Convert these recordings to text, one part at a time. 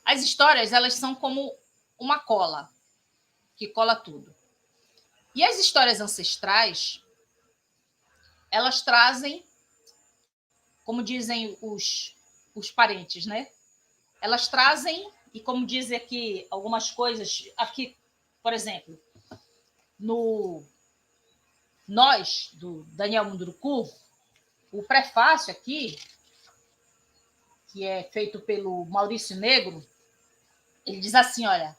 As histórias, elas são como uma cola, que cola tudo. E as histórias ancestrais, elas trazem, como dizem os parentes, né? Elas trazem, e como dizem aqui algumas coisas, aqui, por exemplo, no Nós, do Daniel Munduruku, o prefácio aqui, que é feito pelo Maurício Negro, ele diz assim, olha,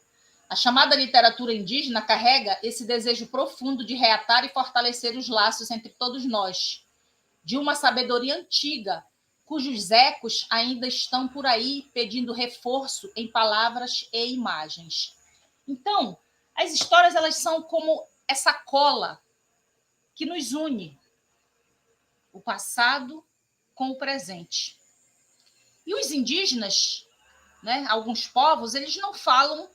a chamada literatura indígena carrega esse desejo profundo de reatar e fortalecer os laços entre todos nós, de uma sabedoria antiga, cujos ecos ainda estão por aí pedindo reforço em palavras e imagens. Então, as histórias, elas são como essa cola que nos une, o passado com o presente. E os indígenas, né, alguns povos, eles não falam,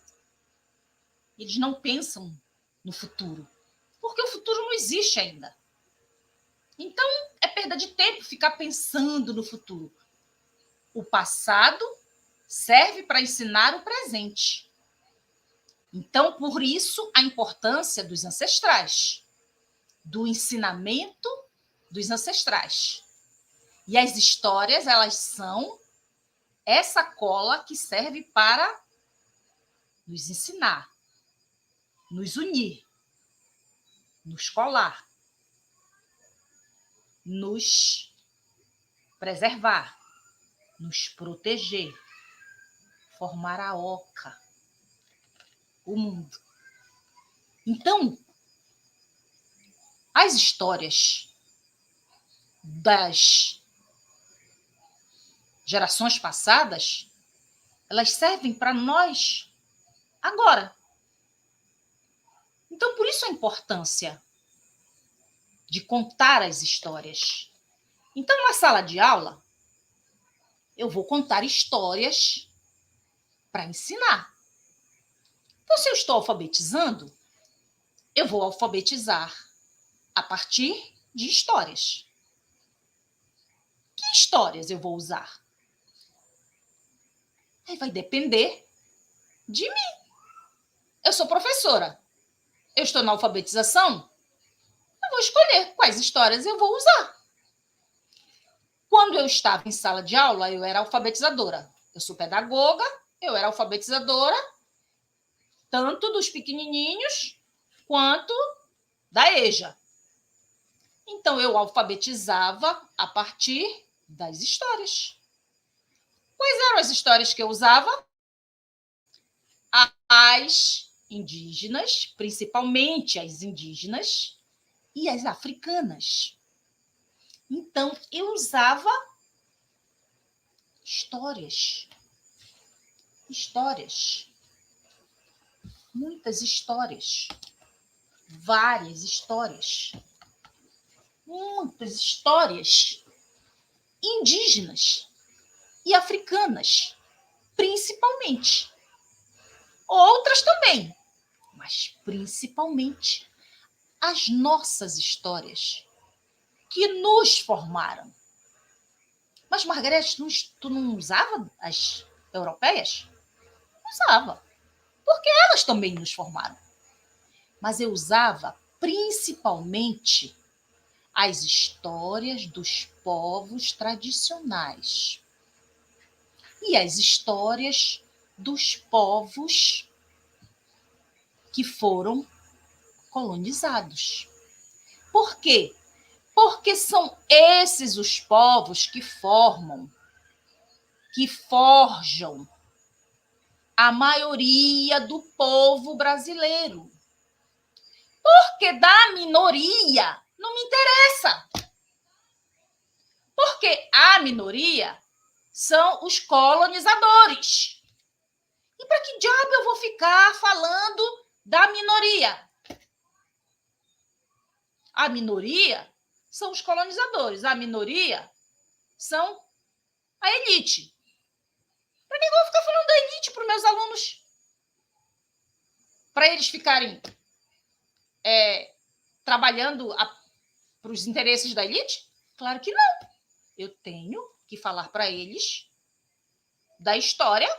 eles não pensam no futuro, porque o futuro não existe ainda. Então, é perda de tempo ficar pensando no futuro. O passado serve para ensinar o presente. Então, por isso, a importância dos ancestrais, do ensinamento dos ancestrais. E as histórias, elas são essa cola que serve para nos ensinar, nos unir, nos colar, nos preservar, nos proteger, formar a oca, o mundo. Então, as histórias das gerações passadas, elas servem para nós agora. Então, por isso a importância de contar as histórias. Então, na sala de aula, eu vou contar histórias para ensinar. Então, se eu estou alfabetizando, eu vou alfabetizar a partir de histórias. Que histórias eu vou usar? Aí vai depender de mim. Eu sou professora. Eu estou na alfabetização, eu vou escolher quais histórias eu vou usar. Quando eu estava em sala de aula, eu era alfabetizadora. Eu sou pedagoga, eu era alfabetizadora, tanto dos pequenininhos quanto da EJA. Então, eu alfabetizava a partir das histórias. Quais eram as histórias que eu usava? As indígenas, principalmente as indígenas, e as africanas. Então, eu usava histórias. Histórias. Muitas histórias. Várias histórias. Muitas histórias indígenas e africanas, principalmente. Outras também, mas principalmente as nossas histórias que nos formaram. Mas, Margarete, tu não usava as europeias? Usava, porque elas também nos formaram. Mas eu usava principalmente as histórias dos povos tradicionais e as histórias dos povos que foram colonizados. Por quê? Porque são esses os povos que formam, que forjam a maioria do povo brasileiro. Porque da minoria não me interessa. Porque a minoria são os colonizadores. E para que diabo eu vou ficar falando da minoria? A minoria são os colonizadores, a minoria são a elite. Para que eu vou ficar falando da elite para os meus alunos? Para eles ficarem trabalhando para os interesses da elite? Claro que não. Eu tenho que falar para eles da história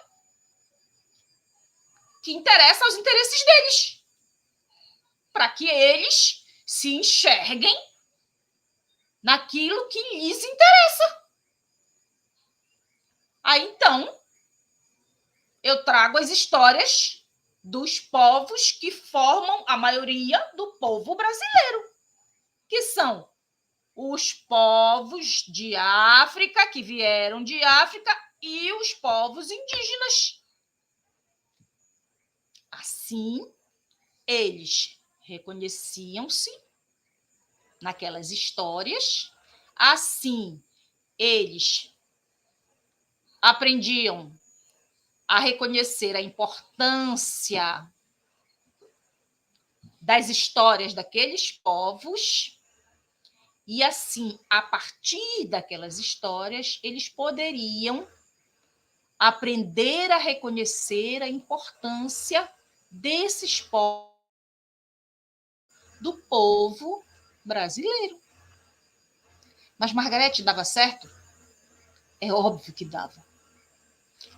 que interessa aos interesses deles, para que eles se enxerguem naquilo que lhes interessa. Aí, então, eu trago as histórias dos povos que formam a maioria do povo brasileiro, que são os povos de África, que vieram de África, e os povos indígenas. Assim, eles reconheciam-se naquelas histórias, assim, eles aprendiam a reconhecer a importância das histórias daqueles povos, e assim, a partir daquelas histórias, eles poderiam aprender a reconhecer a importância desses povos do povo brasileiro. Mas, Margarete, dava certo? É óbvio que dava.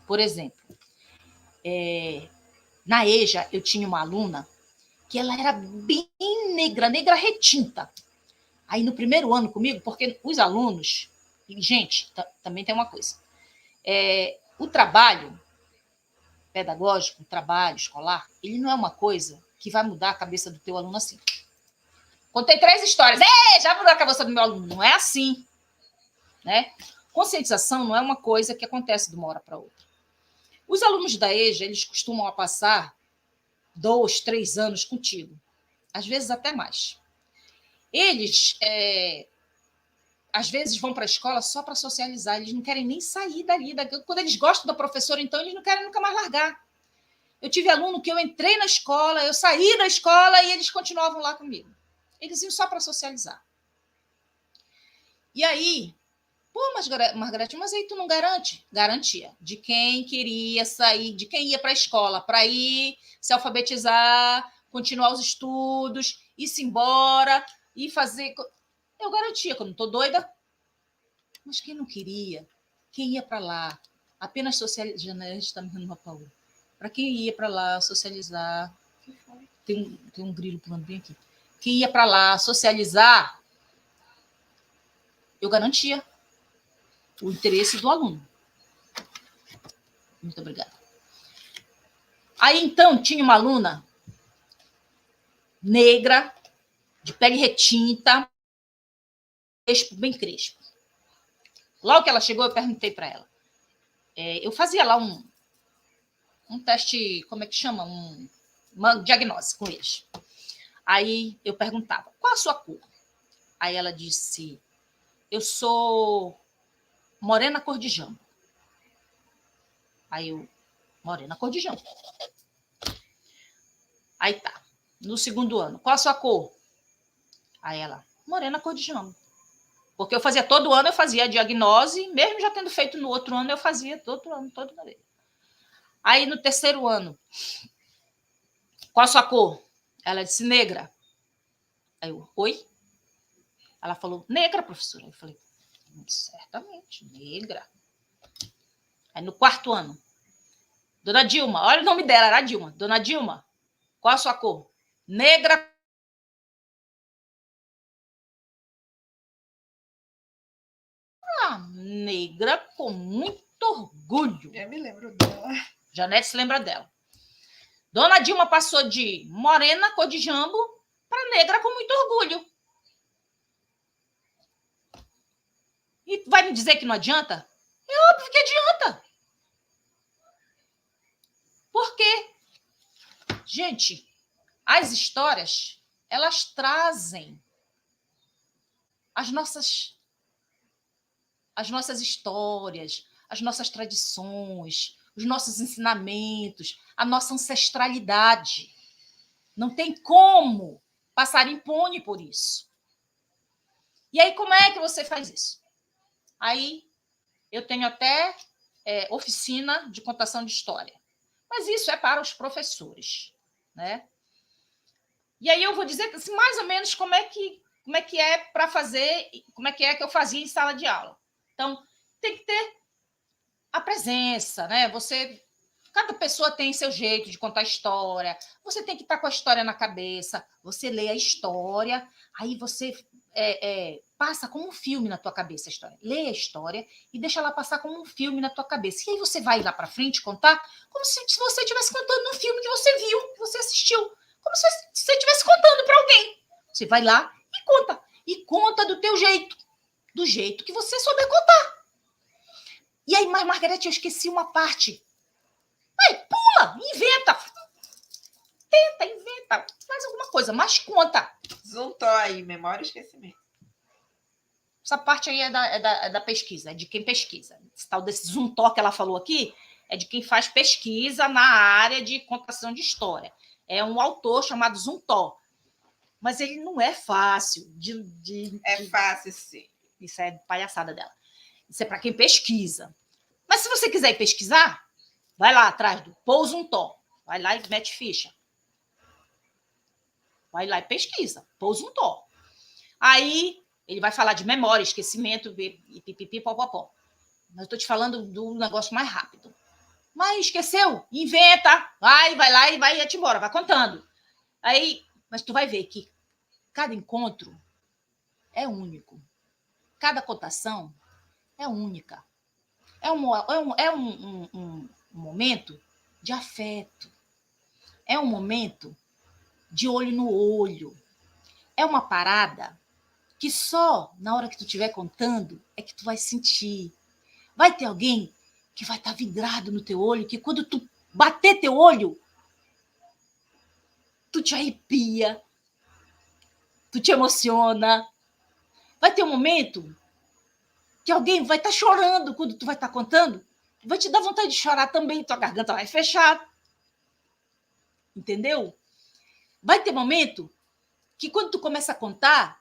Por exemplo, na EJA, eu tinha uma aluna que ela era bem negra, negra retinta. Aí, no primeiro ano comigo, porque os alunos... Gente, também tem uma coisa. O trabalho pedagógico, o trabalho escolar, ele não é uma coisa que vai mudar a cabeça do teu aluno assim. Contei 3 histórias. Já mudou a cabeça do meu aluno. Não é assim. Né? Conscientização não é uma coisa que acontece de uma hora para outra. Os alunos da EJA, eles costumam passar 2, 3 anos contigo. Às vezes até mais. Eles, às vezes, vão para a escola só para socializar. Eles não querem nem sair dali. Quando eles gostam da professora, então, eles não querem nunca mais largar. Eu tive aluno que eu entrei na escola, eu saí da escola e eles continuavam lá comigo. Eles iam só para socializar. E aí, mas Margarete, mas aí tu não garante? Garantia. De quem queria sair, de quem ia para a escola, para ir se alfabetizar, continuar os estudos, ir-se embora, e fazer... Eu garantia, que eu não estou doida. Mas quem não queria, quem ia para lá, apenas socializar... Janete está me dando uma paula. Para quem ia para lá socializar... Tem um grilo pulando bem aqui. Quem ia para lá socializar, eu garantia o interesse do aluno. Muito obrigada. Aí, então, tinha uma aluna negra, de pele retinta, bem crespo. Logo que ela chegou, eu perguntei para ela. Eu fazia lá um teste, como é que chama? Uma diagnóstico com eles. Aí eu perguntava, qual a sua cor? Aí ela disse, eu sou morena cor de jambo. Aí eu, morena cor de jambo. Aí tá. No segundo ano, qual a sua cor? Aí ela, morena cor de jambo. Porque eu fazia todo ano, eu fazia a diagnose, mesmo já tendo feito no outro ano, eu fazia todo ano, toda vez. Aí no terceiro ano, qual a sua cor? Ela disse negra. Aí eu, oi? Ela falou, negra, professora. Eu falei, certamente, negra. Aí no quarto ano, Dona Dilma, olha o nome dela, era Dilma. Dona Dilma, qual a sua cor? Negra. Negra com muito orgulho. Eu me lembro dela. Janete se lembra dela. Dona Dilma passou de morena, cor de jambo, para negra com muito orgulho. E vai me dizer que não adianta? É óbvio que adianta. Por quê? Gente, as histórias, elas trazem as nossas histórias, as nossas tradições, os nossos ensinamentos, a nossa ancestralidade. Não tem como passar impune por isso. E aí, como é que você faz isso? Aí, eu tenho até oficina de contação de história. Mas isso é para os professores, né? E aí eu vou dizer assim, mais ou menos como é que é para fazer, como é que eu fazia em sala de aula. Então, tem que ter a presença, né? Você Cada pessoa tem seu jeito de contar história. Você tem que estar com a história na cabeça. Você lê a história, aí você passa como um filme na tua cabeça a história. Lê a história e deixa ela passar como um filme na tua cabeça. E aí você vai lá para frente contar como se você estivesse contando um filme que você viu, que você assistiu. Como se você estivesse contando para alguém. Você vai lá e conta. E conta do teu jeito. Do jeito que você souber contar. E aí, mas, Margarete, eu esqueci uma parte. Vai, pula, inventa. Tenta, inventa. Faz alguma coisa, mas conta. Juntou aí, memória e esquecimento. Essa parte aí é da pesquisa, é de quem pesquisa. Esse tal desse Zuntó que ela falou aqui é de quem faz pesquisa na área de contação de história. É um autor chamado Zuntó. Mas ele não é fácil É fácil, sim. Isso é palhaçada dela. Isso é para quem pesquisa. Mas se você quiser ir pesquisar, vai lá atrás do Paul Zuntó. Vai lá e mete ficha. Vai lá e pesquisa. Paul Zuntó. Aí ele vai falar de memória, esquecimento, e pipipi, popopó. Mas eu estou te falando do negócio mais rápido. Mas esqueceu? Inventa. Vai lá e vai-te embora. Vai contando. Aí, mas tu vai ver que cada encontro é único. Cada cotação é única. É um momento de afeto. É um momento de olho no olho. É uma parada que só na hora que tu estiver contando é que tu vai sentir. Vai ter alguém que vai estar vidrado no teu olho, que quando tu bater teu olho, tu te arrepia, tu te emociona. Vai ter um momento que alguém vai estar chorando quando tu vai estar contando, vai te dar vontade de chorar também, tua garganta vai fechar. Entendeu? Vai ter momento que quando tu começa a contar,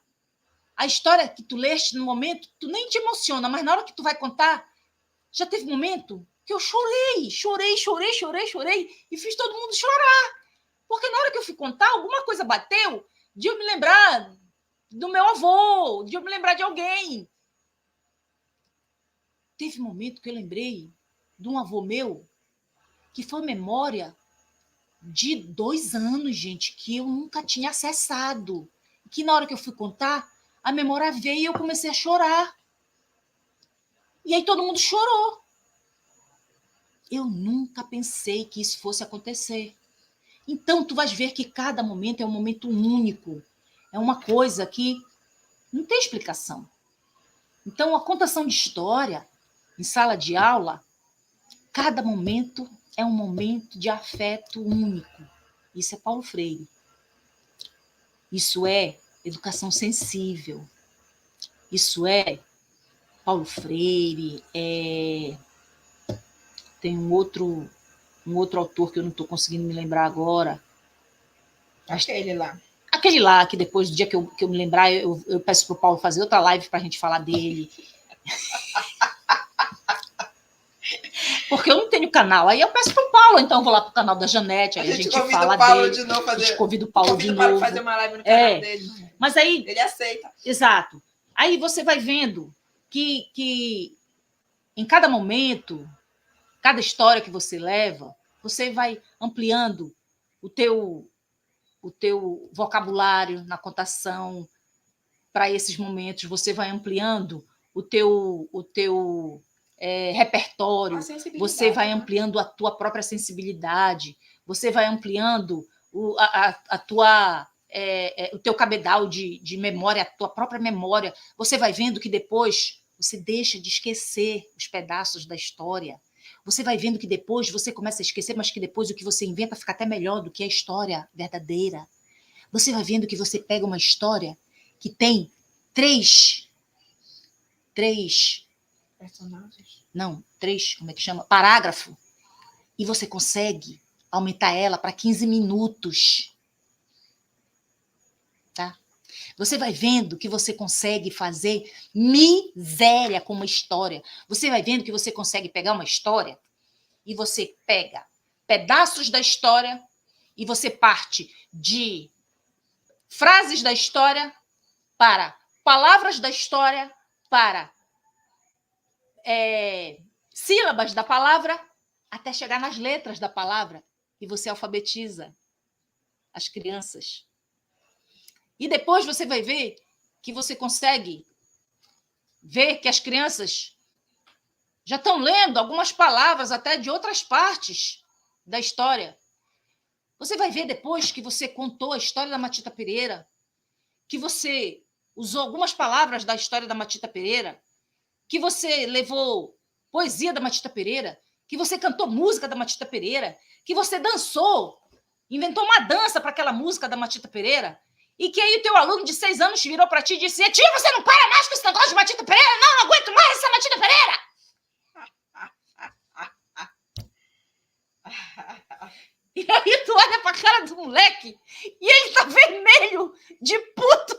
a história que tu leste no momento, tu nem te emociona, mas na hora que tu vai contar, já teve momento que eu chorei, e fiz todo mundo chorar. Porque na hora que eu fui contar, alguma coisa bateu de eu me lembrar do meu avô, de eu me lembrar de alguém. Teve momento que eu lembrei de um avô meu, que foi memória de 2 anos, gente, que eu nunca tinha acessado. Que na hora que eu fui contar, a memória veio e eu comecei a chorar. E aí todo mundo chorou. Eu nunca pensei que isso fosse acontecer. Então, tu vais ver que cada momento é um momento único. É uma coisa que não tem explicação. Então, a contação de história, em sala de aula, cada momento é um momento de afeto único. Isso é Paulo Freire. Isso é educação sensível. Isso é Paulo Freire. Tem um outro autor que eu não estou conseguindo me lembrar agora. Aquele lá, que depois do dia que eu me lembrar, eu peço para o Paulo fazer outra live para a gente falar dele. Porque eu não tenho canal. Aí eu peço para o Paulo, então eu vou lá para o canal da Janete, aí a gente fala dele. A gente convida o Paulo de novo. Fazer uma live no canal dele. Mas aí, ele aceita. Exato. Aí você vai vendo que em cada momento, cada história que você leva, você vai ampliando o teu vocabulário na contação para esses momentos, você vai ampliando o teu repertório, você vai ampliando a tua própria sensibilidade, você vai ampliando o teu cabedal de memória, a tua própria memória. Você vai vendo que depois você deixa de esquecer os pedaços da história. Você vai vendo que depois você começa a esquecer, mas que depois o que você inventa fica até melhor do que a história verdadeira. Você vai vendo que você pega uma história que tem três personagens. Não, 3, como é que chama? Parágrafo. E você consegue aumentar ela para 15 minutos. Tá? Você vai vendo que você consegue fazer miséria com uma história. Você vai vendo que você consegue pegar uma história e você pega pedaços da história e você parte de frases da história para palavras da história, para sílabas da palavra, até chegar nas letras da palavra, e você alfabetiza as crianças. E depois você vai ver que você consegue ver que as crianças já estão lendo algumas palavras até de outras partes da história. Você vai ver depois que você contou a história da Matita Pereira, que você usou algumas palavras da história da Matita Pereira, que você levou poesia da Matita Pereira, que você cantou música da Matita Pereira, que você dançou, inventou uma dança para aquela música da Matita Pereira, e que aí o teu aluno de 6 anos virou para ti e disse: tia, você não para mais com esse negócio de Matita Pereira? Não aguento mais essa Matita Pereira! E aí tu olha pra cara do moleque e ele tá vermelho de puto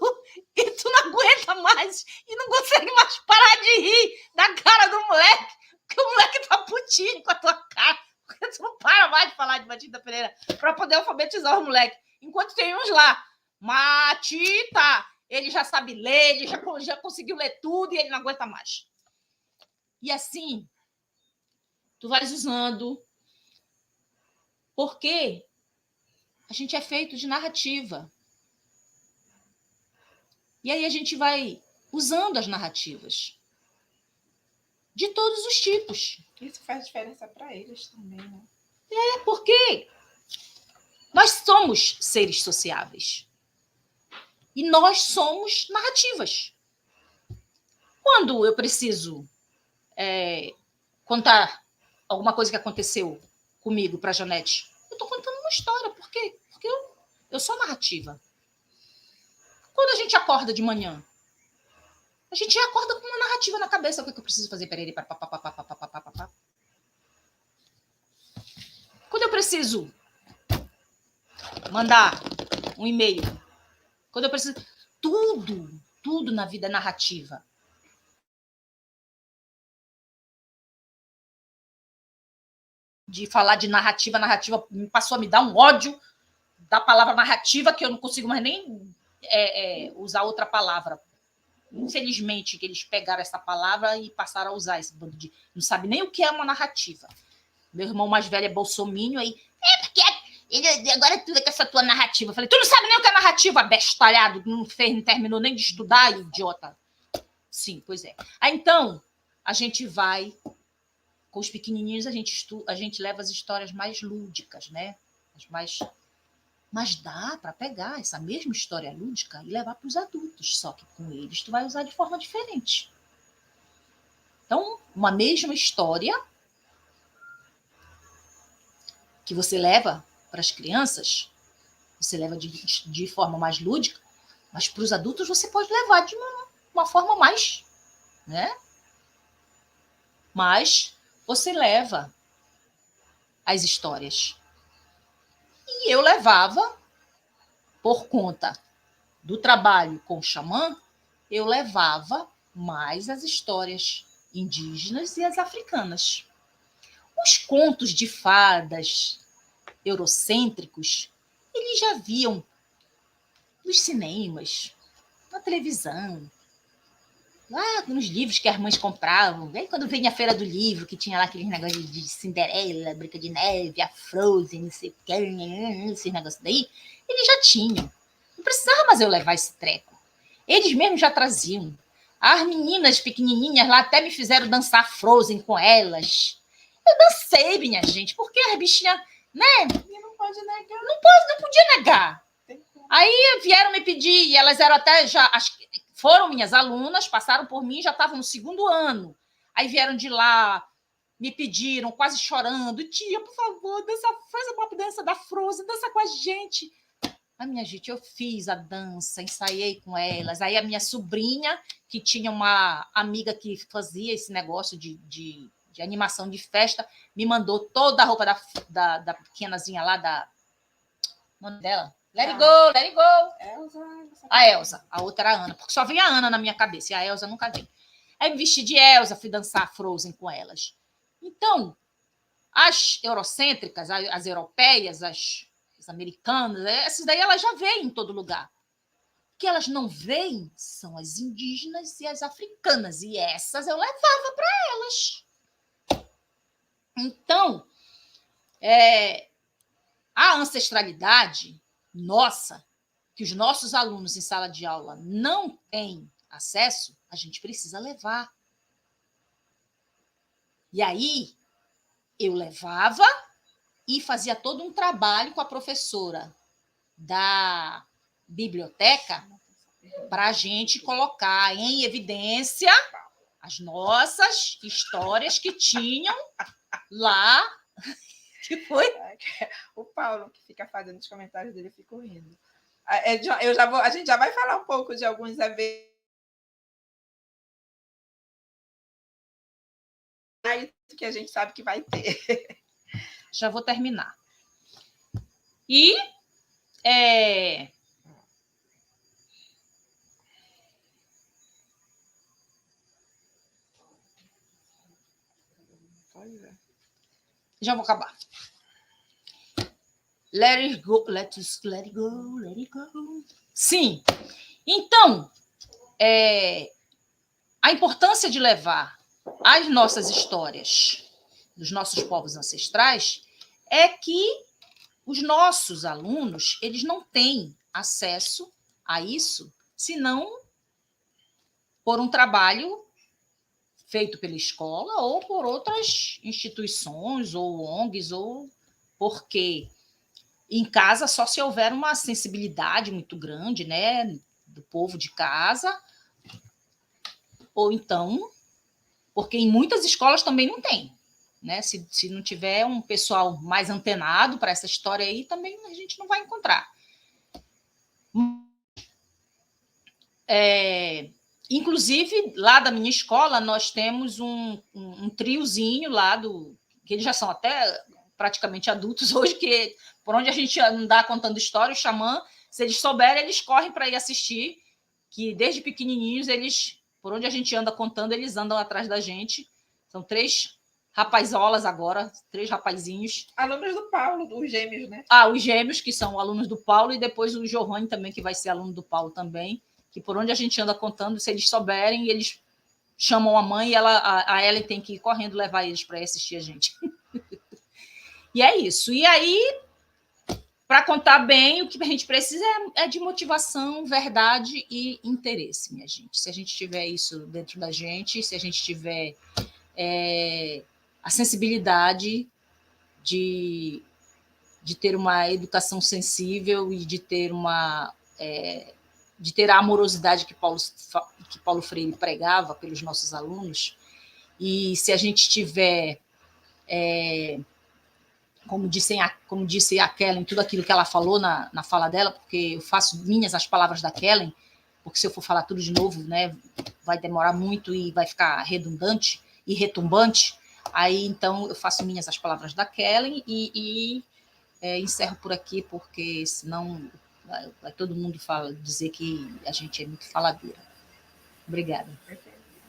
e tu não aguenta mais e não consegue mais parar de rir da cara do moleque, porque o moleque tá putinho com a tua cara, porque tu não para mais de falar de Matita Pereira pra poder alfabetizar o moleque. Enquanto tem uns lá, Matita, ele já sabe ler, ele já conseguiu ler tudo e ele não aguenta mais. E assim, tu vais usando, porque a gente é feito de narrativa. E aí a gente vai usando as narrativas de todos os tipos. Isso faz diferença para eles também, né? É porque nós somos seres sociáveis. E nós somos narrativas. Quando eu preciso contar alguma coisa que aconteceu comigo para a Janete, eu estou contando uma história. Por quê? Porque eu sou narrativa. Quando a gente acorda de manhã, a gente já acorda com uma narrativa na cabeça. O que eu preciso fazer? Quando eu preciso mandar um e-mail, quando eu preciso... Tudo na vida é narrativa. De falar de narrativa passou a me dar um ódio da palavra narrativa, que eu não consigo mais nem usar outra palavra. Infelizmente, que eles pegaram essa palavra e passaram a usar esse bando de... Não sabe nem o que é uma narrativa. Meu irmão mais velho é bolsominion, aí... porque ele, agora tudo é com essa tua narrativa. Eu falei, tu não sabe nem o que é narrativa, bestalhado. Não terminou nem de estudar, idiota. Sim, pois é. Aí, então, a gente vai... Com os pequenininhos, a gente leva as histórias mais lúdicas, né? Mas dá para pegar essa mesma história lúdica e levar para os adultos, só que com eles tu vai usar de forma diferente. Então, uma mesma história que você leva para as crianças, você leva de forma mais lúdica, mas para os adultos você pode levar de uma forma mais, né? Mas você leva as histórias. E eu levava, por conta do trabalho com o xamã, eu levava mais as histórias indígenas e as africanas. Os contos de fadas eurocêntricos, eles já viam nos cinemas, na televisão, lá nos livros que as mães compravam. Aí quando vem a Feira do Livro, que tinha lá aqueles negócios de Cinderela, Branca de Neve, a Frozen, não sei o que, esses negócios daí, eles já tinham. Não precisava mais eu levar esse treco. Eles mesmos já traziam. As meninas pequenininhas lá até me fizeram dançar Frozen com elas. Eu dancei, minha gente, porque as bichinhas, né? E não pode negar. Não podia negar. Aí vieram me pedir, e elas eram até já... Foram minhas alunas, passaram por mim, já estavam no 2º ano. Aí vieram de lá, me pediram, quase chorando, tia, por favor, faz uma dança da Frozen, dança com a gente. Ai, minha gente, eu fiz a dança, ensaiei com elas. Aí a minha sobrinha, que tinha uma amiga que fazia esse negócio de animação de festa, me mandou toda a roupa da pequenazinha lá, da... O nome dela? Let it go, let it go. A Elza, a outra era a Ana, porque só vem a Ana na minha cabeça, e a Elza nunca vem. Aí me vesti de Elza, fui dançar Frozen com elas. Então, as eurocêntricas, as europeias, as americanas, essas daí elas já veem em todo lugar. O que elas não veem são as indígenas e as africanas, e essas eu levava para elas. Então, A ancestralidade nossa, que os nossos alunos em sala de aula não têm acesso, a gente precisa levar. E aí, eu levava e fazia todo um trabalho com a professora da biblioteca para a gente colocar em evidência as nossas histórias que tinham lá. Que foi? O Paulo, que fica fazendo os comentários dele, eu fico rindo. A gente já vai falar um pouco de alguns eventos que a gente sabe que vai ter. Já vou terminar. E já vou acabar. Let it go, let it go, let it go. Sim. Então, a importância de levar as nossas histórias dos nossos povos ancestrais é que os nossos alunos, eles não têm acesso a isso, senão por um trabalho feito pela escola ou por outras instituições ou ONGs, ou porque em casa só se houver uma sensibilidade muito grande, né, do povo de casa, ou então, porque em muitas escolas também não tem, né? Se não tiver um pessoal mais antenado para essa história aí, também a gente não vai encontrar. Inclusive, lá da minha escola, nós temos um triozinho lá, que eles já são até praticamente adultos hoje, que por onde a gente andar contando história, o xamã, se eles souberem, eles correm para ir assistir, que desde pequenininhos, eles, por onde a gente anda contando, eles andam atrás da gente. São 3 rapazolas agora, 3 rapazinhos. Alunos do Paulo, os gêmeos, né? Os gêmeos, que são alunos do Paulo, e depois o Giovanni também, que vai ser aluno do Paulo também, que por onde a gente anda contando, se eles souberem, eles chamam a mãe e a Ellen tem que ir correndo levar eles para assistir a gente. E é isso. E aí, para contar bem, o que a gente precisa é de motivação, verdade e interesse, minha gente. Se a gente tiver isso dentro da gente, se a gente tiver a sensibilidade de ter uma educação sensível e de ter a amorosidade que Paulo Freire pregava pelos nossos alunos, e se a gente tiver, como disse a Kellen, tudo aquilo que ela falou na fala dela, porque eu faço minhas as palavras da Kellen, porque se eu for falar tudo de novo, né, vai demorar muito e vai ficar redundante e retumbante, aí então eu faço minhas as palavras da Kellen e encerro por aqui, porque senão vai todo mundo dizer que a gente é muito faladeira. Obrigada.